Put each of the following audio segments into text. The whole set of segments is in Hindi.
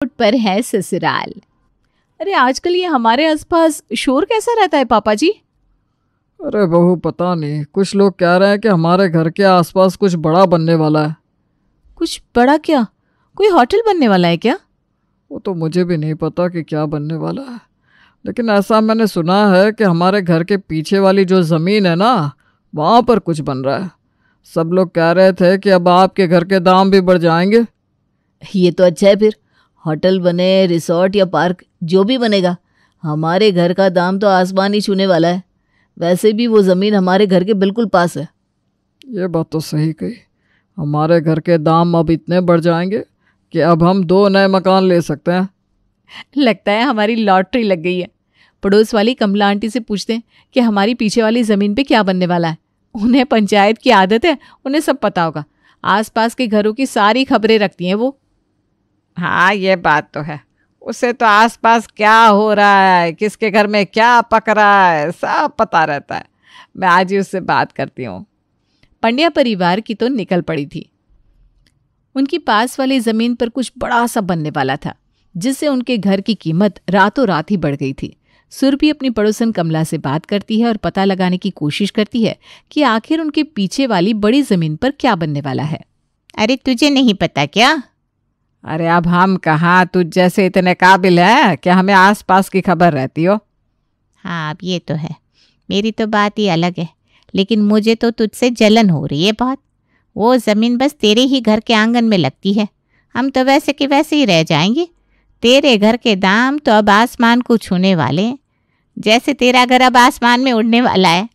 पर है ससुराल। अरे आजकल ये हमारे आसपास शोर कैसा रहता है पापा जी? अरे बहू, पता नहीं, कुछ लोग कह रहे हैं कि हमारे घर के आसपास कुछ बड़ा बनने वाला है। कुछ बड़ा क्या? कोई होटल बनने वाला है क्या? वो तो मुझे भी नहीं पता कि क्या बनने वाला है, लेकिन ऐसा मैंने सुना है कि हमारे घर के पीछे वाली जो ज़मीन है ना, वहाँ पर कुछ बन रहा है। सब लोग कह रहे थे कि अब आपके घर के दाम भी बढ़ जाएंगे। ये तो अच्छा है। फिर होटल बने, रिसोर्ट या पार्क, जो भी बनेगा, हमारे घर का दाम तो आसमान ही छूने वाला है। वैसे भी वो ज़मीन हमारे घर के बिल्कुल पास है। ये बात तो सही कही। हमारे घर के दाम अब इतने बढ़ जाएंगे कि अब हम 2 नए मकान ले सकते हैं। लगता है हमारी लॉटरी लग गई है। पड़ोस वाली कमला आंटी से पूछते हैं कि हमारी पीछे वाली ज़मीन पे क्या बनने वाला है। उन्हें पंचायत की आदत है, उन्हें सब पता होगा। आसपास के घरों की सारी खबरें रखती हैं वो। हाँ, ये बात तो है। उसे तो आसपास क्या हो रहा है, किसके घर में क्या पक रहा है, सब पता रहता है। मैं आज ही उससे बात करती हूँ। पंड्या परिवार की तो निकल पड़ी थी। उनकी पास वाली ज़मीन पर कुछ बड़ा सा बनने वाला था, जिससे उनके घर की कीमत रातों रात ही बढ़ गई थी। सुरभि अपनी पड़ोसन कमला से बात करती है और पता लगाने की कोशिश करती है कि आखिर उनके पीछे वाली बड़ी ज़मीन पर क्या बनने वाला है। अरे तुझे नहीं पता क्या? अरे अब हम कहाँ तुझ जैसे इतने काबिल हैं कि हमें आसपास की खबर रहती हो। हाँ, अब ये तो है। मेरी तो बात ही अलग है, लेकिन मुझे तो तुझसे जलन हो रही है बहुत। वो ज़मीन बस तेरे ही घर के आंगन में लगती है। हम तो वैसे के वैसे ही रह जाएंगे। तेरे घर के दाम तो अब आसमान को छूने वाले हैं, जैसे तेरा घर अब आसमान में उड़ने वाला है।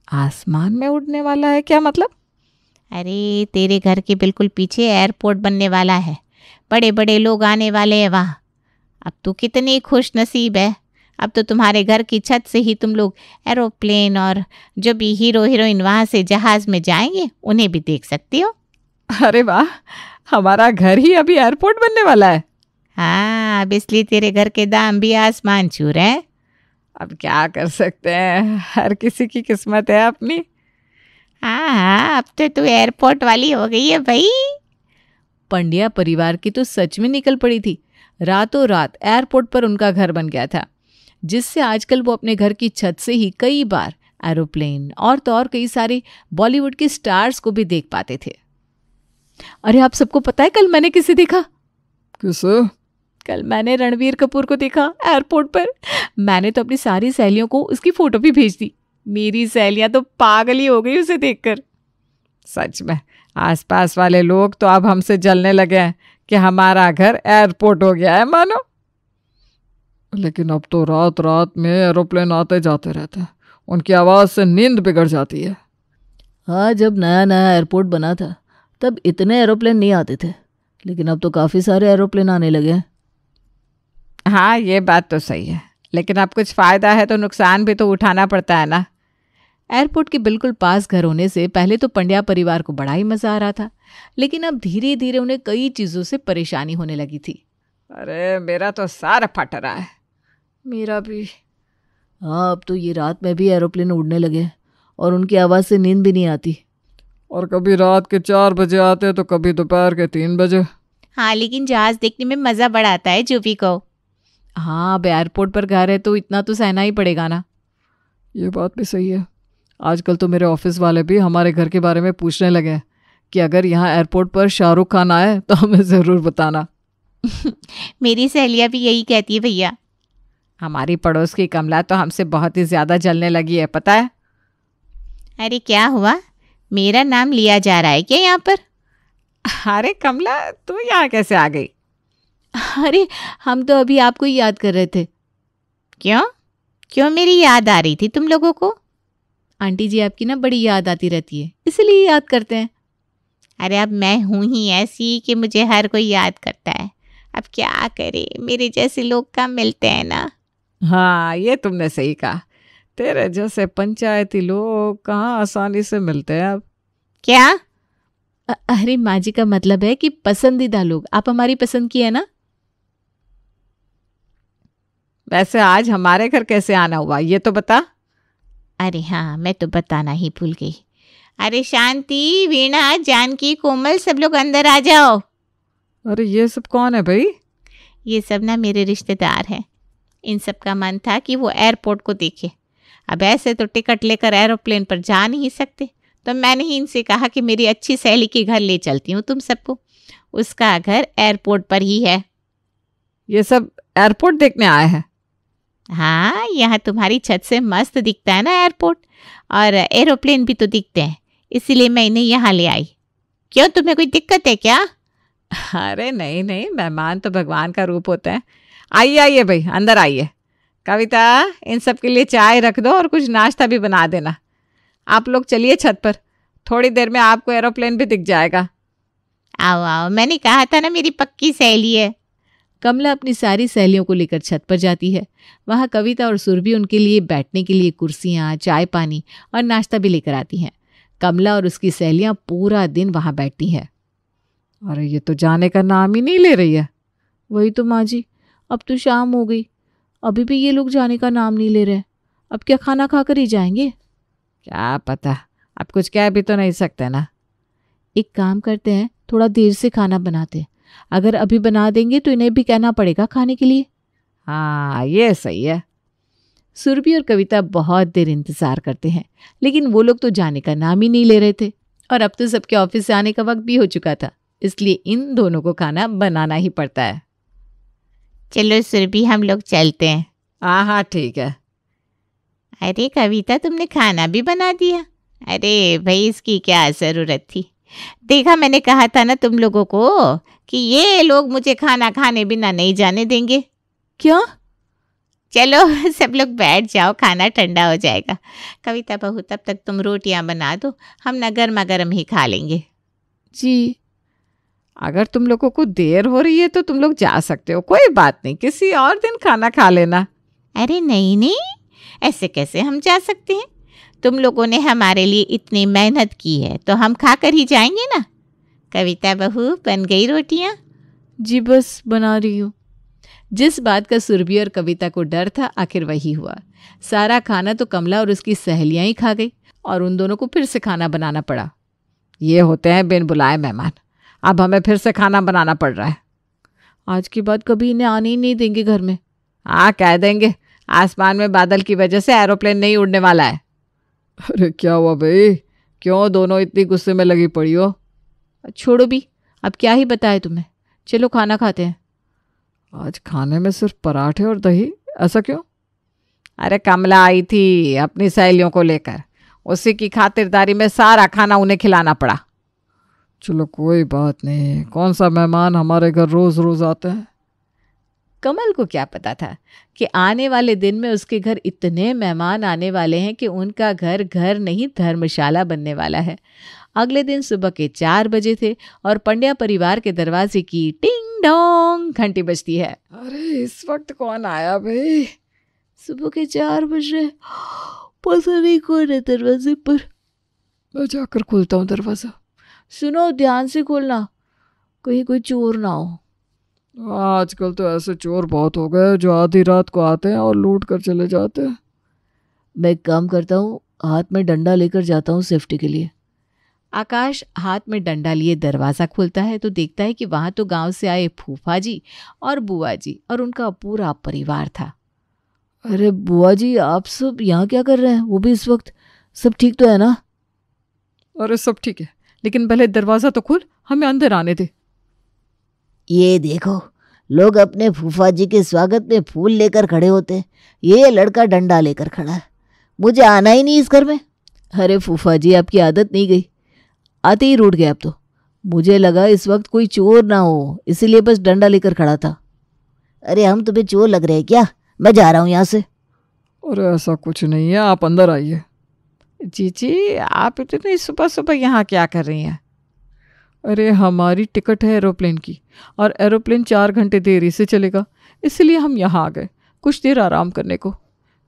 आसमान में उड़ने वाला है क्या मतलब? अरे तेरे घर के बिल्कुल पीछे एयरपोर्ट बनने वाला है। बड़े बड़े लोग आने वाले हैं वहाँ। अब तू कितनी खुश नसीब है। अब तो तुम्हारे घर की छत से ही तुम लोग एरोप्लेन और जो भी हीरो हीरोइन वहाँ से जहाज़ में जाएंगे, उन्हें भी देख सकती हो। अरे वाह, हमारा घर ही अभी एयरपोर्ट बनने वाला है। हाँ, अब इसलिए तेरे घर के दाम भी आसमान छू रहे हैं। अब क्या कर सकते हैं, हर किसी की किस्मत है अपनी। हाँ, अब तो तू एयरपोर्ट वाली हो गई है भाई। पंड्या परिवार की तो सच में निकल पड़ी थी। रातों रात एयरपोर्ट पर उनका घर बन गया था, जिससे आजकल वो अपने घर की छत से ही कई बार एरोप्लेन और तो और कई सारे बॉलीवुड के स्टार्स को भी देख पाते थे। अरे आप सबको पता है कल मैंने किसे देखा? किसे? कल मैंने रणवीर कपूर को देखा एयरपोर्ट पर। मैंने तो अपनी सारी सहेलियों को उसकी फोटो भी भेज दी। मेरी सहेलियां तो पागल ही हो गई उसे देखकर। सच में आसपास वाले लोग तो अब हमसे जलने लगे हैं कि हमारा घर एयरपोर्ट हो गया है मानो। लेकिन अब तो रात रात में एरोप्लेन आते जाते रहते हैं, उनकी आवाज़ से नींद बिगड़ जाती है। हाँ, जब नया नया एयरपोर्ट बना था तब इतने एरोप्लेन नहीं आते थे, लेकिन अब तो काफ़ी सारे एरोप्लेन आने लगे हैं। हाँ, ये बात तो सही है, लेकिन अब कुछ फ़ायदा है तो नुकसान भी तो उठाना पड़ता है ना। एयरपोर्ट के बिल्कुल पास घर होने से पहले तो पंड्या परिवार को बड़ा ही मज़ा आ रहा था, लेकिन अब धीरे धीरे उन्हें कई चीज़ों से परेशानी होने लगी थी। अरे मेरा तो सारा फट रहा है। मेरा भी। हाँ, अब तो ये रात में भी एरोप्लेन उड़ने लगे और उनकी आवाज़ से नींद भी नहीं आती। और कभी रात के 4 बजे आते तो कभी दोपहर के 3 बजे। हाँ, लेकिन जहाज़ देखने में मज़ा बड़ा आता है जो भी कहो। हाँ, अब एयरपोर्ट पर घर है तो इतना तो सहना ही पड़ेगा ना। ये बात भी सही है। आजकल तो मेरे ऑफिस वाले भी हमारे घर के बारे में पूछने लगे हैं कि अगर यहाँ एयरपोर्ट पर शाहरुख खान आए तो हमें ज़रूर बताना। मेरी सहेलियाँ भी यही कहती है भैया। हमारी पड़ोस की कमला तो हमसे बहुत ही ज़्यादा जलने लगी है, पता है। अरे क्या हुआ? मेरा नाम लिया जा रहा है क्या यहाँ पर? अरे कमला, तू यहाँ कैसे आ गई? अरे हम तो अभी आपको ही याद कर रहे थे। क्यों क्यों मेरी याद आ रही थी तुम लोगों को? आंटी जी आपकी ना बड़ी याद आती रहती है, इसलिए याद करते हैं। अरे अब मैं हूँ ही ऐसी कि मुझे हर कोई याद करता है। अब क्या करे, मेरे जैसे लोग कम मिलते हैं ना। हाँ, ये तुमने सही कहा। तेरे जैसे पंचायती लोग कहाँ आसानी से मिलते हैं अब। क्या? अरे माँ जी का मतलब है कि पसंदीदा लोग। आप हमारी पसंद की है ना। वैसे आज हमारे घर कैसे आना हुआ ये तो बता। अरे हाँ, मैं तो बताना ही भूल गई। अरे शांति, वीणा, जानकी, कोमल, सब लोग अंदर आ जाओ। अरे ये सब कौन है भाई? ये सब ना मेरे रिश्तेदार हैं। इन सब का मन था कि वो एयरपोर्ट को देखे। अब ऐसे तो टिकट लेकर एरोप्लेन पर जा नहीं सकते, तो मैंने ही इनसे कहा कि मेरी अच्छी सहेली के घर ले चलती हूँ तुम सबको। उसका घर एयरपोर्ट पर ही है। ये सब एयरपोर्ट देखने आए हैं? हाँ, यहाँ तुम्हारी छत से मस्त दिखता है ना एयरपोर्ट, और एरोप्लेन भी तो दिखते हैं, इसीलिए मैं इन्हें यहाँ ले आई। क्यों, तुम्हें कोई दिक्कत है क्या? अरे नहीं नहीं, मेहमान तो भगवान का रूप होते हैं। आइए आइए भाई, अंदर आइए। कविता, इन सब के लिए चाय रख दो और कुछ नाश्ता भी बना देना। आप लोग चलिए छत पर, थोड़ी देर में आपको एरोप्लेन भी दिख जाएगा। आओ आओ, मैंने कहा था ना मेरी पक्की सहेली है। कमला अपनी सारी सहेलियों को लेकर छत पर जाती है। वहाँ कविता और सुरभि उनके लिए बैठने के लिए कुर्सियाँ, चाय पानी और नाश्ता भी लेकर आती हैं। कमला और उसकी सहेलियाँ पूरा दिन वहाँ बैठती हैं। अरे ये तो जाने का नाम ही नहीं ले रही है। वही तो माँ जी, अब तो शाम हो गई, अभी भी ये लोग जाने का नाम नहीं ले रहे। अब क्या खाना खाकर ही जाएंगे? क्या पता, अब कुछ कह भी तो नहीं सकते ना। एक काम करते हैं, थोड़ा देर से खाना बनाते हैं। अगर अभी बना देंगे तो इन्हें भी कहना पड़ेगा खाने के लिए। हाँ, ये सही है। सुरभि और कविता बहुत देर इंतजार करते हैं, लेकिन वो लोग तो जाने का नाम ही नहीं ले रहे थे। और अब तो सबके ऑफिस से आने का वक्त भी हो चुका था, इसलिए इन दोनों को खाना बनाना ही पड़ता है। चलो सुरभि, हम लोग चलते हैं। हाँ हाँ ठीक है। अरे कविता, तुमने खाना भी बना दिया? अरे भाई, इसकी क्या ज़रूरत थी। देखा, मैंने कहा था ना तुम लोगों को कि ये लोग मुझे खाना खाने बिना नहीं जाने देंगे। क्या? चलो सब लोग बैठ जाओ, खाना ठंडा हो जाएगा। कविता बहू, तब तक तुम रोटियां बना दो, हम ना गर्मा गर्म ही खा लेंगे। जी। अगर तुम लोगों को देर हो रही है तो तुम लोग जा सकते हो, कोई बात नहीं, किसी और दिन खाना खा लेना। अरे नहीं नहीं, ऐसे कैसे हम जा सकते हैं? तुम लोगों ने हमारे लिए इतनी मेहनत की है तो हम खाकर ही जाएंगे ना। कविता बहू, बन गई रोटियां? जी बस बना रही हूँ। जिस बात का सुरभि और कविता को डर था, आखिर वही हुआ। सारा खाना तो कमला और उसकी सहेलियां ही खा गई और उन दोनों को फिर से खाना बनाना पड़ा। ये होते हैं बिन बुलाए मेहमान, अब हमें फिर से खाना बनाना पड़ रहा है। आज के बाद कभी इन्हें आने ही नहीं देंगे घर में। हाँ, कह देंगे, आसमान में बादल की वजह से एरोप्लेन नहीं उड़ने वाला है। अरे क्या हुआ भाई, क्यों दोनों इतनी गुस्से में लगी पड़ी हो? छोड़ो भी, अब क्या ही बताए तुम्हें। चलो खाना खाते हैं। आज खाने में सिर्फ पराठे और दही, ऐसा क्यों? अरे कमला आई थी अपनी सहेलियों को लेकर, उसी की खातिरदारी में सारा खाना उन्हें खिलाना पड़ा। चलो कोई बात नहीं, कौन सा मेहमान हमारे घर रोज रोज आते हैं। कमल को क्या पता था कि आने वाले दिन में उसके घर इतने मेहमान आने वाले हैं कि उनका घर घर नहीं धर्मशाला बनने वाला है। अगले दिन सुबह के 4 बजे थे और पंड्या परिवार के दरवाजे की टिंग डोंग घंटी बजती है। अरे इस वक्त कौन आया भाई? सुबह के 4 बज रहे, पता नहीं कौन है दरवाजे पर। मैं जाकर खोलता हूँ दरवाजा। सुनो, ध्यान से खोलना, कहीं कोई चोर ना हो। आजकल तो ऐसे चोर बहुत हो गए जो आधी रात को आते हैं और लूट कर चले जाते हैं। मैं एक काम करता हूँ, हाथ में डंडा लेकर जाता हूँ सेफ्टी के लिए। आकाश हाथ में डंडा लिए दरवाज़ा खोलता है तो देखता है कि वहाँ तो गांव से आए फूफा जी और बुआ जी और उनका पूरा परिवार था। अरे बुआ जी, आप सब यहाँ क्या कर रहे हैं? वो भी इस वक्त? सब ठीक तो है ना? अरे सब ठीक है, लेकिन पहले दरवाज़ा तो खोल, हमें अंदर आने दे। ये देखो, लोग अपने फूफा जी के स्वागत में फूल लेकर खड़े होते हैं, ये लड़का डंडा लेकर खड़ा है। मुझे आना ही नहीं इस घर में। अरे फूफा जी, आपकी आदत नहीं गई, आते ही रूठ गए अब तो। मुझे लगा इस वक्त कोई चोर ना हो, इसीलिए बस डंडा लेकर खड़ा था। अरे हम तुम्हें चोर लग रहे हैं क्या? मैं जा रहा हूँ यहाँ से। अरे ऐसा कुछ नहीं है, आप अंदर आइए। जीजी, आप इतनी सुबह सुबह यहाँ क्या कर रही हैं? अरे हमारी टिकट है एरोप्लेन की और एरोप्लेन 4 घंटे देरी से चलेगा, इसलिए हम यहाँ आ गए कुछ देर आराम करने को।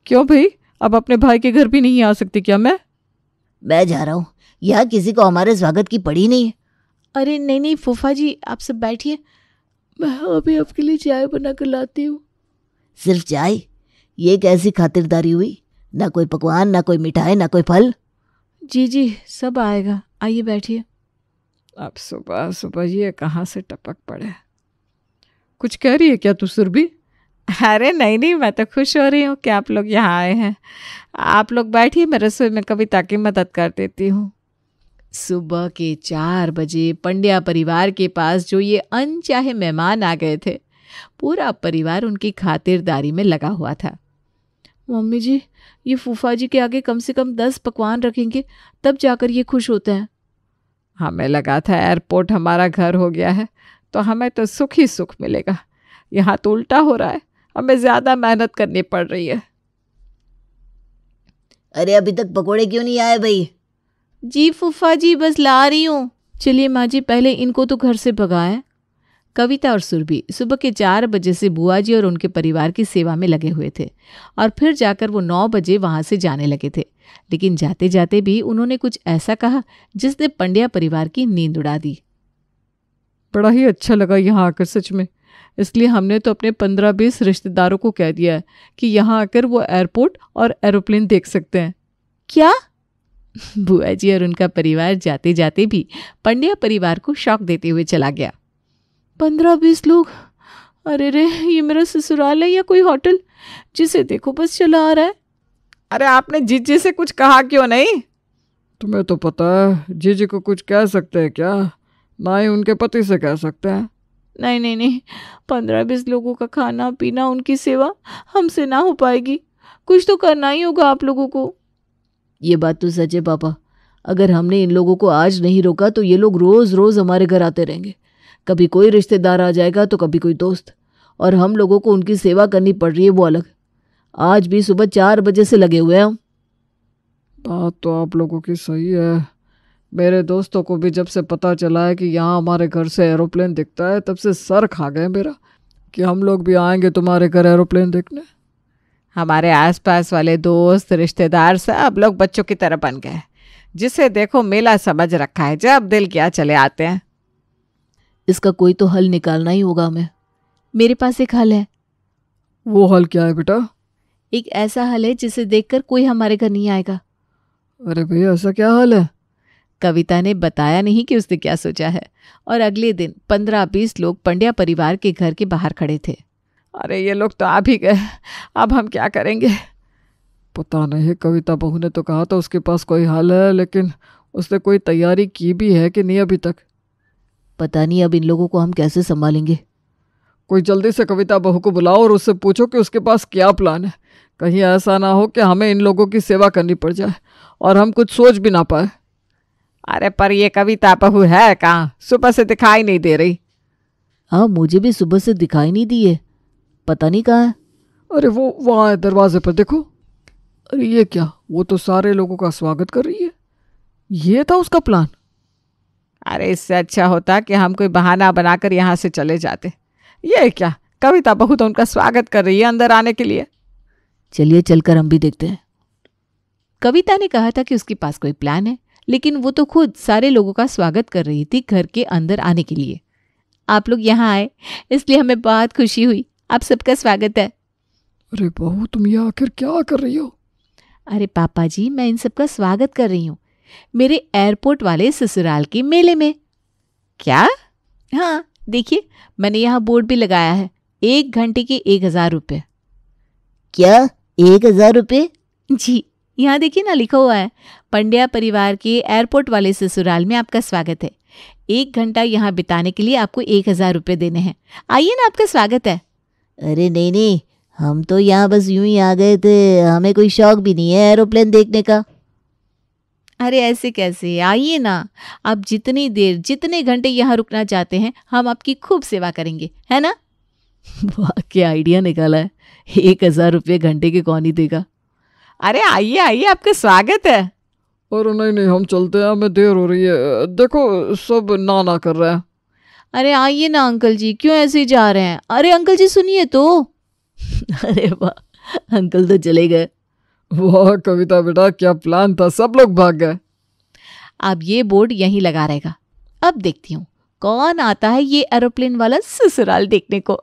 क्यों भाई, अब अपने भाई के घर भी नहीं आ सकती क्या? मैं जा रहा हूँ, यहाँ किसी को हमारे स्वागत की पड़ी नहीं है। अरे नहीं नहीं फूफा जी, आप सब बैठिए, मैं अभी आपके लिए चाय बना कर लाती हूँ। सिर्फ चाय? ये कैसी खातिरदारी हुई? ना कोई पकवान, ना कोई मिठाई, ना कोई फल? जी जी, सब आएगा, आइए बैठिए। अब सुबह सुबह ये कहाँ से टपक पड़े। कुछ कह रही है क्या तू सुरभि? अरे नहीं नहीं, मैं तो खुश हो रही हूँ कि आप लोग यहाँ आए हैं। आप लोग बैठिए, मैं रसोई में कविता की मदद कर देती हूँ। सुबह के 4 बजे पंड्या परिवार के पास जो ये अनचाहे मेहमान आ गए थे, पूरा परिवार उनकी खातिरदारी में लगा हुआ था। मम्मी जी, ये फूफा जी के आगे कम से कम 10 पकवान रखेंगे, तब जाकर ये खुश होते हैं। हमें लगा था एयरपोर्ट हमारा घर हो गया है तो हमें तो सुख ही सुख मिलेगा। यहाँ तो उल्टा हो रहा है, हमें ज़्यादा मेहनत करनी पड़ रही है। अरे अभी तक पकोड़े क्यों नहीं आए भाई? जी फूफा जी, बस ला रही हूँ। चलिए माँ जी, पहले इनको तो घर से भगाएं। कविता और सुरभि सुबह के 4 बजे से बुआ जी और उनके परिवार की सेवा में लगे हुए थे और फिर जाकर वो 9 बजे वहाँ से जाने लगे थे। लेकिन जाते जाते भी उन्होंने कुछ ऐसा कहा जिसने पंड्या परिवार की नींद उड़ा दी। बड़ा ही अच्छा लगा यहाँ आकर सच में, इसलिए हमने तो अपने 15-20 रिश्तेदारों को कह दिया है कि यहाँ आकर वो एयरपोर्ट और एरोप्लेन देख सकते हैं। क्या? बुआ जी और उनका परिवार जाते जाते भी पंड्या परिवार को शॉक देते हुए चला गया। 15-20 लोग? अरे रे, ये मेरा ससुराल है या कोई होटल? जिसे देखो बस चला आ रहा है। अरे आपने जीजी से कुछ कहा क्यों नहीं? तुम्हें तो पता है जीजी को कुछ कह सकते हैं क्या? ना ही उनके पति से कह सकते हैं। नहीं नहीं नहीं, 15-20 लोगों का खाना पीना, उनकी सेवा हमसे ना हो पाएगी। कुछ तो करना ही होगा आप लोगों को। ये बात तो सच है पापा। अगर हमने इन लोगों को आज नहीं रोका तो ये लोग रोज रोज हमारे घर आते रहेंगे। कभी कोई रिश्तेदार आ जाएगा तो कभी कोई दोस्त, और हम लोगों को उनकी सेवा करनी पड़ रही है वो अलग। आज भी सुबह 4 बजे से लगे हुए हैं हम। बात तो आप लोगों की सही है। मेरे दोस्तों को भी जब से पता चला है कि यहाँ हमारे घर से एरोप्लेन दिखता है, तब से सर खा गए मेरा कि हम लोग भी आएंगे तुम्हारे घर एरोप्लेन देखने। हमारे आसपास वाले दोस्त रिश्तेदार सब लोग बच्चों की तरह बन गए। जिसे देखो मेला समझ रखा है, जब दिल किया चले आते हैं। इसका कोई तो हल निकालना ही होगा हमें। मेरे पास एक हल है। वो हल क्या है बेटा? एक ऐसा हल है जिसे देखकर कोई हमारे घर नहीं आएगा। अरे भैया, ऐसा क्या हल है? कविता ने बताया नहीं कि उसने क्या सोचा है, और अगले दिन 15-20 लोग पंड्या परिवार के घर के बाहर खड़े थे। अरे ये लोग तो आ भी गए, अब हम क्या करेंगे? पता नहीं, कविता बहू ने तो कहा था उसके पास कोई हल है, लेकिन उसने कोई तैयारी की भी है कि नहीं अभी तक? पता नहीं अब इन लोगों को हम कैसे संभालेंगे। कोई जल्दी से कविता बहू को बुलाओ और उससे पूछो कि उसके पास क्या प्लान है। कहीं ऐसा ना हो कि हमें इन लोगों की सेवा करनी पड़ जाए और हम कुछ सोच भी ना पाए। अरे पर ये कविता बहू है कहाँ? सुबह से दिखाई नहीं दे रही। हाँ, मुझे भी सुबह से दिखाई नहीं दी है, पता नहीं कहाँ है। अरे वो वहाँ है, दरवाजे पर देखो। अरे ये क्या, वो तो सारे लोगों का स्वागत कर रही है। ये था उसका प्लान। अरे इससे अच्छा होता कि हम कोई बहाना बनाकर यहाँ से चले जाते। ये क्या, कविता बहू तो उनका स्वागत कर रही है अंदर आने के लिए। चलिए चलकर हम भी देखते हैं। कविता ने कहा था कि उसके पास कोई प्लान है, लेकिन वो तो खुद सारे लोगों का स्वागत कर रही थी घर के अंदर आने के लिए। आप लोग यहाँ आए इसलिए हमें बहुत खुशी हुई। आप सबका स्वागत है। अरे बहू, तुम ये आखिर क्या कर रही हो? अरे पापा जी, मैं इन सबका स्वागत कर रही हूँ मेरे एयरपोर्ट वाले ससुराल के मेले में। क्या? हाँ देखिए, मैंने यहाँ बोर्ड भी लगाया है, 1 घंटे के 1000 रुपये। क्या 1000 रुपये? जी, यहाँ देखिए ना, लिखा हुआ है पंड्या परिवार के एयरपोर्ट वाले ससुराल में आपका स्वागत है। 1 घंटा यहाँ बिताने के लिए आपको 1000 रुपये देने हैं। आइए ना, आपका स्वागत है। अरे नहीं नहीं, हम तो यहाँ बस यूं ही आ गए थे, हमें कोई शौक भी नहीं है एरोप्लेन देखने का। अरे ऐसे कैसे, आइए ना। आप जितनी देर, जितने घंटे यहाँ रुकना चाहते हैं, हम आपकी खूब सेवा करेंगे, है ना? वाह, क्या आइडिया निकाला है। 1000 रुपये घंटे के कौन ही देगा। अरे आइए आइए, आपका स्वागत है। और नहीं नहीं, हम चलते हैं, हमें देर हो रही है। देखो सब ना कर रहे हैं। अरे आइए ना अंकल जी, क्यों ऐसे जा रहे हैं? अरे अंकल जी सुनिए तो। अरे वाह, अंकल तो चले गए। वाह कविता बेटा, क्या प्लान था, सब लोग भाग गए। अब ये बोर्ड यहीं लगा रहेगा। अब देखती हूँ कौन आता है ये एरोप्लेन वाला ससुराल देखने को।